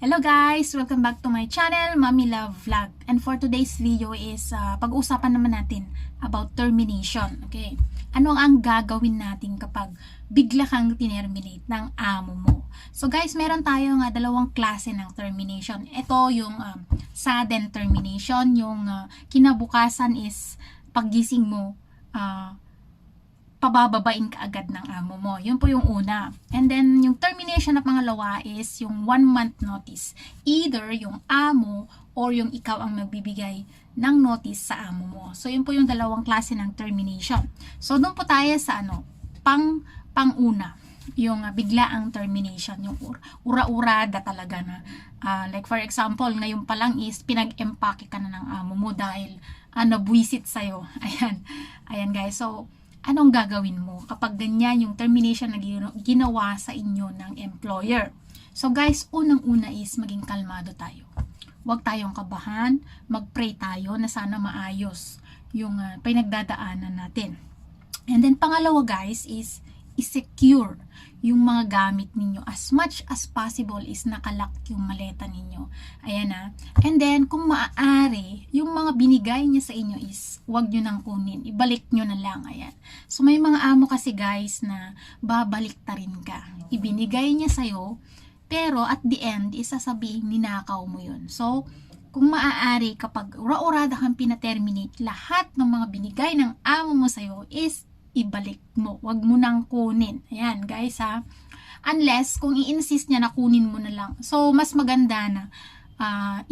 Hello guys! Welcome back to my channel, Mommy Love Vlog. And for today's video is pag-uusapan naman natin about termination. Okay? Ano ang gagawin natin kapag bigla kang tinerminate ng amo mo? So guys, meron tayo dalawang klase ng termination. Ito yung sudden termination, yung kinabukasan is paggising mo, pabababain ka agad ng amo mo. Yun po yung una. And then, yung termination na pangalawa is yung 1 month notice. Either yung amo or yung ikaw ang magbibigay ng notice sa amo mo. So, yun po yung dalawang klase ng termination. So, doon po tayo sa pang-una. Yung biglaang termination. Yung ura-urada talaga na. Like for example, ngayon pa lang is pinag-empake ka na ng amo mo dahil buwisit sa'yo. Ayan guys. So, anong gagawin mo kapag ganyan yung termination na ginawa sa inyo ng employer? So guys, unang-una is maging kalmado tayo. Huwag tayong kabahan, mag-pray tayo na sana maayos yung pinagdadaanan natin. And then pangalawa guys is i-secure yung mga gamit ninyo. As much as possible is nakalock yung maleta ninyo. Ayan na. And then, kung maaari, yung mga binigay niya sa inyo is huwag nyo nang kunin. Ibalik nyo na lang. Ayan. So, may mga amo kasi guys na babalik ta rin ka. Ibinigay niya sa'yo, pero at the end, isasabihin ninakaw mo yun. So, kung maaari, kapag ura-urada kang pina-terminate, lahat ng mga binigay ng amo mo sa'yo is ibalik mo. Wag mo nang kunin. Ayan, guys ha. Unless, kung i-insist niya na kunin mo na lang. So, mas maganda na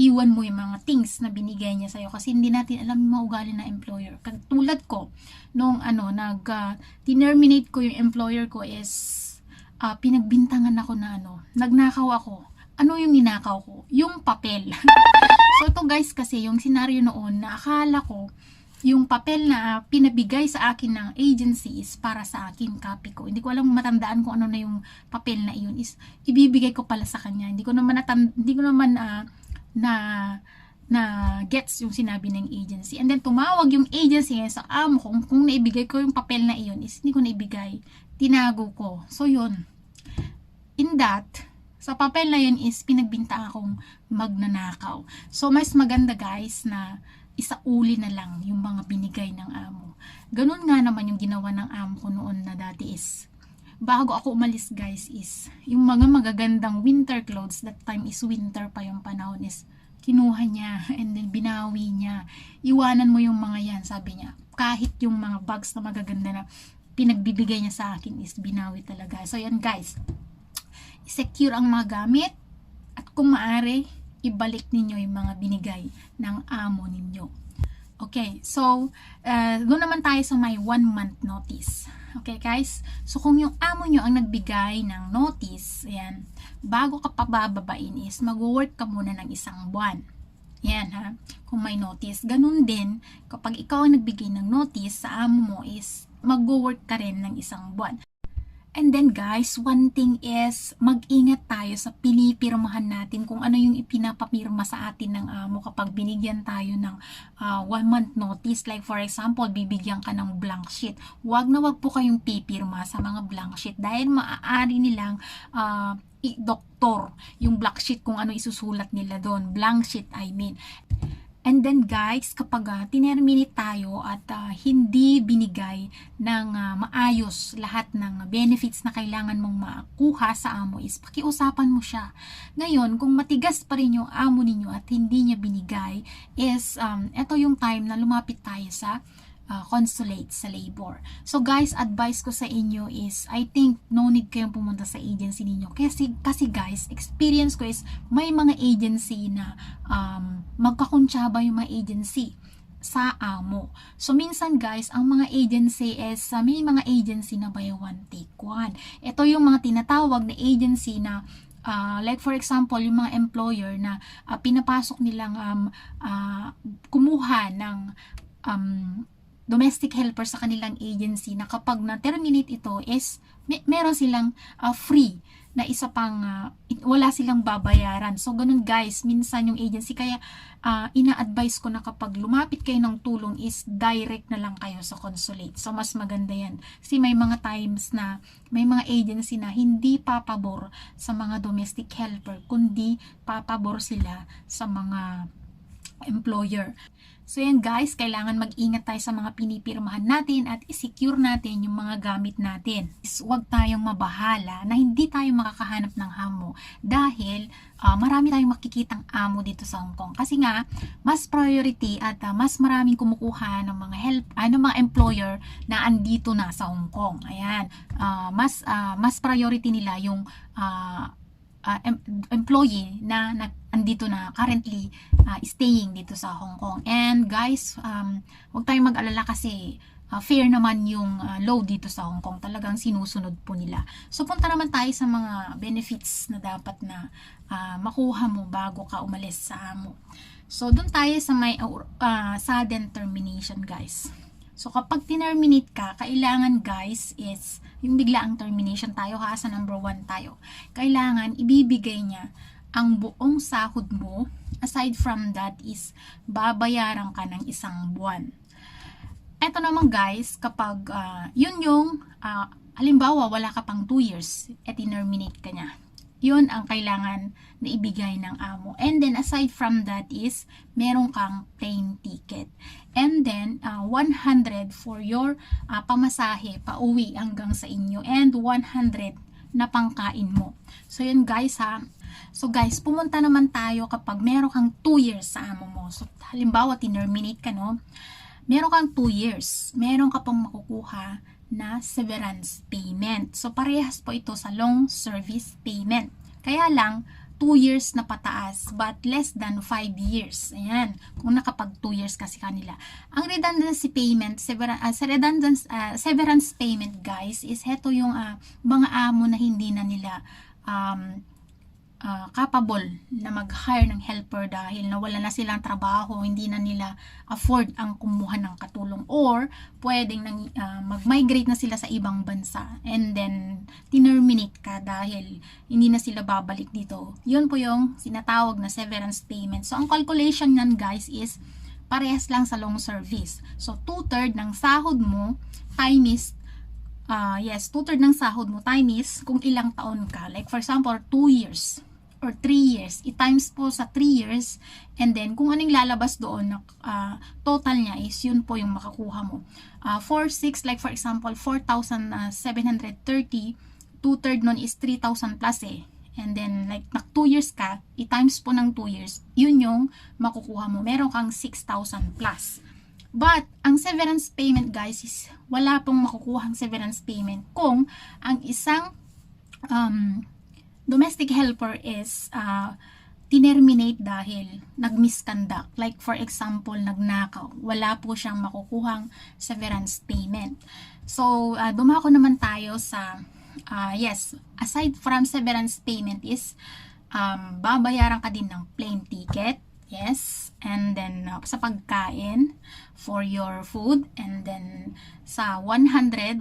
iwan mo yung mga things na binigay niya sa'yo. Kasi hindi natin alam yung maugali na employer. Katulad ko, nung tinerminate ko yung employer ko is pinagbintangan ako na nagnakaw ako. Ano yung ninakaw ko? Yung papel. So, ito guys kasi, yung scenario noon na akala ko yung papel na pinabigay sa akin ng agency is para sa akin, copy ko. Hindi ko alam matandaan kung ano na yung papel na iyon is ibibigay ko pala sa kanya. Hindi ko naman na gets yung sinabi ng agency. And then tumawag yung agency sa amo ko kung naibigay ko yung papel na iyon is hindi ko naibigay. Tinago ko. So yun. In that, sa papel na yun is pinagbinta akong magnanakaw. So mas maganda guys na isauli na lang yung mga binigay ng amo. Ganun nga naman yung ginawa ng amo ko noon na dati is, bago ako umalis guys is, yung mga magagandang winter clothes, that time is winter pa yung panahon is, kinuha niya and then binawi niya. Iwanan mo yung mga yan, sabi niya. Kahit yung mga bags na magaganda na pinagbibigay niya sa akin is binawi talaga. So yan guys, secure ang mga gamit at kung maaari, ibalik ninyo yung mga binigay ng amo ninyo. Okay, so doon naman tayo sa may 1 month notice. Okay guys, so kung yung amo nyo ang nagbigay ng notice, ayan, bago ka pabababain is mag-work ka muna ng 1 buwan. Yan ha, kung may notice. Ganun din, kapag ikaw ang nagbigay ng notice sa amo mo is mag-work ka rin ng 1 buwan. And then guys, one thing is mag-ingat tayo sa pinipirmahan natin kung ano yung ipinapapirma sa atin ng amo kapag binigyan tayo ng 1 month notice. Like for example, bibigyan ka ng blank sheet. Wag po kayong pipirma sa mga blank sheet dahil maaari nilang i-doktor yung blank sheet kung ano isusulat nila doon. Blank sheet, I mean. And then guys, kapag tinerminate tayo at hindi binigay ng maayos lahat ng benefits na kailangan mong makuha sa amo is pakiusapan mo siya. Ngayon, kung matigas pa rin yung amo ninyo at hindi niya binigay is ito yung time na lumapit tayo sa consulate sa labor. So guys, advice ko sa inyo is I think no need kayong pumunta sa agency ninyo kasi guys, experience ko is may mga agency na magkakuntsaba yung mga agency sa amo. So minsan guys, ang mga agency is may mga agency na buy one take one. Ito yung mga tinatawag na agency na like for example, yung mga employer na pinapasok nilang kumuha ng domestic helper sa kanilang agency na kapag na-terminate ito is meron silang free na isa pang wala silang babayaran. So ganun guys, minsan yung agency, kaya ina-advise ko na kapag lumapit kayo ng tulong is direct na lang kayo sa consulate. So mas maganda yan. Kasi may mga times na may mga agency na hindi papabor sa mga domestic helper, kundi papabor sila sa mga employer. So yan guys, kailangan mag-ingat tayo sa mga pinipirmahan natin at i-secure natin yung mga gamit natin. Huwag tayong mabahala na hindi tayo makakahanap ng amo dahil marami tayong makikitang amo dito sa Hong Kong. Kasi nga, mas priority at mas maraming kumukuha ng mga mga employer na andito na sa Hong Kong. Ayan, mas priority nila yung employee na andito na currently staying dito sa Hong Kong. And guys, huwag tayong mag-alala kasi fair naman yung law dito sa Hong Kong. Talagang sinusunod po nila. So punta naman tayo sa mga benefits na dapat na makuha mo bago ka umalis sa amo. So doon tayo sa may sudden termination guys. So kapag terminate ka, kailangan guys is yung biglaang termination tayo ha, sa number 1 tayo. Kailangan ibibigay niya ang buong sahod mo. Aside from that is babayaran ka ng 1 buwan. Eto naman guys, kapag yun yung halimbawa wala ka pang 2 years at terminate ka niya. Yun ang kailangan na ibigay ng amo. And then aside from that is meron kang plane ticket. And then 100 for your pamasahe pauwi hanggang sa inyo, and 100 na pangkain mo. So yun guys ha. So guys, pumunta naman tayo kapag meron kang 2 years sa amo mo. So halimbawa terminate ka, no? Meron kang 2 years. Meron ka pang makukuha na severance payment. So parehas po ito sa long service payment. Kaya lang 2 years na pataas but less than 5 years. Ayan, kung nakapag 2 years kasi kanila. Ang redundancy payment, severance payment guys, is heto yung mga amo na hindi na nila capable na mag-hire ng helper dahil nawala na silang trabaho, hindi na nila afford ang kumuha ng katulong, or pwedeng mag-migrate na sila sa ibang bansa and then terminate ka dahil hindi na sila babalik dito. Yun po yung sinatawag na severance payment. So ang calculation nan guys is parehas lang sa long service. So 2/3 ng sahod mo times 2/3 ng sahod mo times kung ilang taon ka. Like for example, 2 years or 3 years. I-times po sa 3 years, and then kung anong lalabas doon na total niya is yun po yung makakuha mo. 4,600, like for example, 4,730, 2/3 nun is 3,000 plus eh. And then like 2 years ka, i-times po ng 2 years, yun yung makukuha mo. Meron kang 6,000 plus. But, ang severance payment guys is wala pong makukuhang severance payment kung ang isang domestic helper is tinerminate dahil nag-misconduct. Like for example, nagnakaw. Wala po siyang makukuhang severance payment. So, dumako naman tayo sa aside from severance payment is babayaran ka din ng plane ticket. Yes, and then sa pagkain for your food, and then sa $100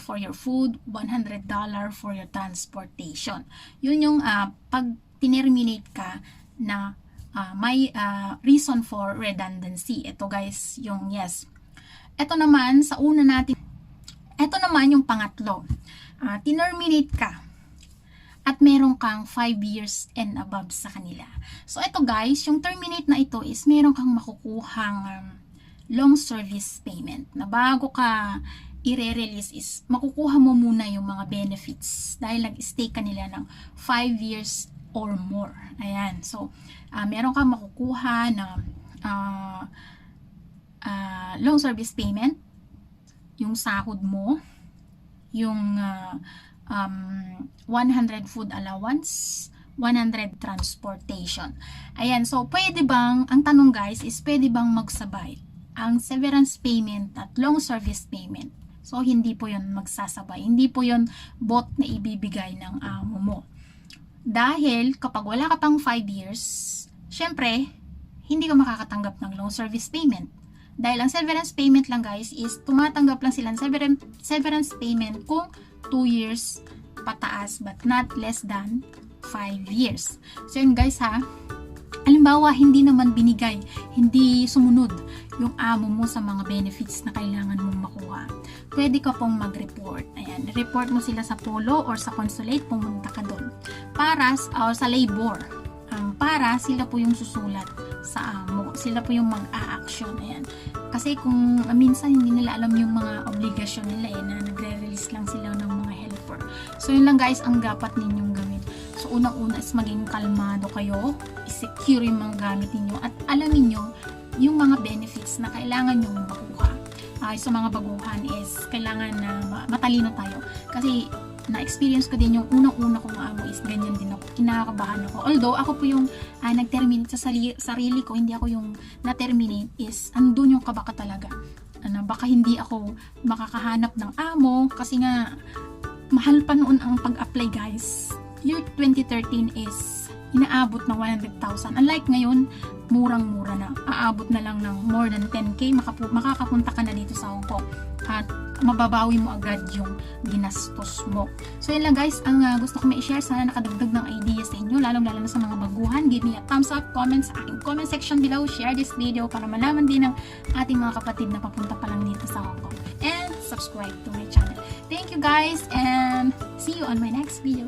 for your food, $100 for your transportation. Yun yung pag terminate ka na may reason for redundancy. Ito guys, yung yes. Ito naman sa una natin. Ito naman yung pangatlo. Terminate ka at meron kang 5 years and above sa kanila. So, ito guys, yung terminate na ito is meron kang makukuhang long service payment na bago ka i-release is makukuha mo muna yung mga benefits dahil nag-stay ka nila ng 5 years or more. Ayan. So, meron kang makukuha na long service payment, yung sahod mo, yung 100 food allowance, 100 transportation. Ayan, so pwede bang, ang tanong guys is pwede bang magsabay ang severance payment at long service payment? So hindi po yun magsasabay, hindi po yun both na ibibigay ng amo mo. Dahil kapag wala ka pang 5 years, syempre, hindi ka makakatanggap ng long service payment. Dahil ang severance payment lang guys is tumatanggap lang sila ng severance payment kung 2 years pataas but not less than 5 years. So yun guys ha. Halimbawa, hindi naman binigay, hindi sumunod yung amo mo sa mga benefits na kailangan mong makuha. Pwede ka pong mag-report. Ayan, report mo sila sa polo or sa consulate, pumunta ka doon. Para sa labor, para sila po yung susulat sa amo. Sila po yung mag-a-action. Ayan. Kasi kung minsan hindi nila alam yung mga obligasyon nila na nagre-release lang sila ng mga helper. So yun lang guys ang dapat ninyong gawin. So unang-una is maging kalmado kayo, i-secure yung mga gamit ninyo at alamin nyo yung mga benefits na kailangan nyo makuha. Sa mga baguhan is kailangan na matalino tayo. Kasi na-experience ko din yung unang-una kong amo is ganyan din ako. Kinakabahan ako. Although ako po yung nag-terminate sa sarili ko, hindi ako yung na-terminate is andun yung kabaka talaga. Baka hindi ako makakahanap ng amo kasi nga mahal pa noon ang pag-apply guys. Year 2013 is inaabot ng 100,000. Unlike ngayon, murang-mura na. Aabot na lang ng more than 10k, makakapunta ka na dito sa Hong Kong. At mababawi mo agad yung ginastos mo. So yun lang guys, ang gusto ko ma-share. Sana nakadagdag ng ideas sa inyo, lalong-lalo na sa mga baguhan. Give me a thumbs up, comment sa aking comment section below. Share this video para malaman din ng ating mga kapatid na papunta pa lang dito sa Hong Kong. And subscribe to my channel. Thank you guys and see you on my next video.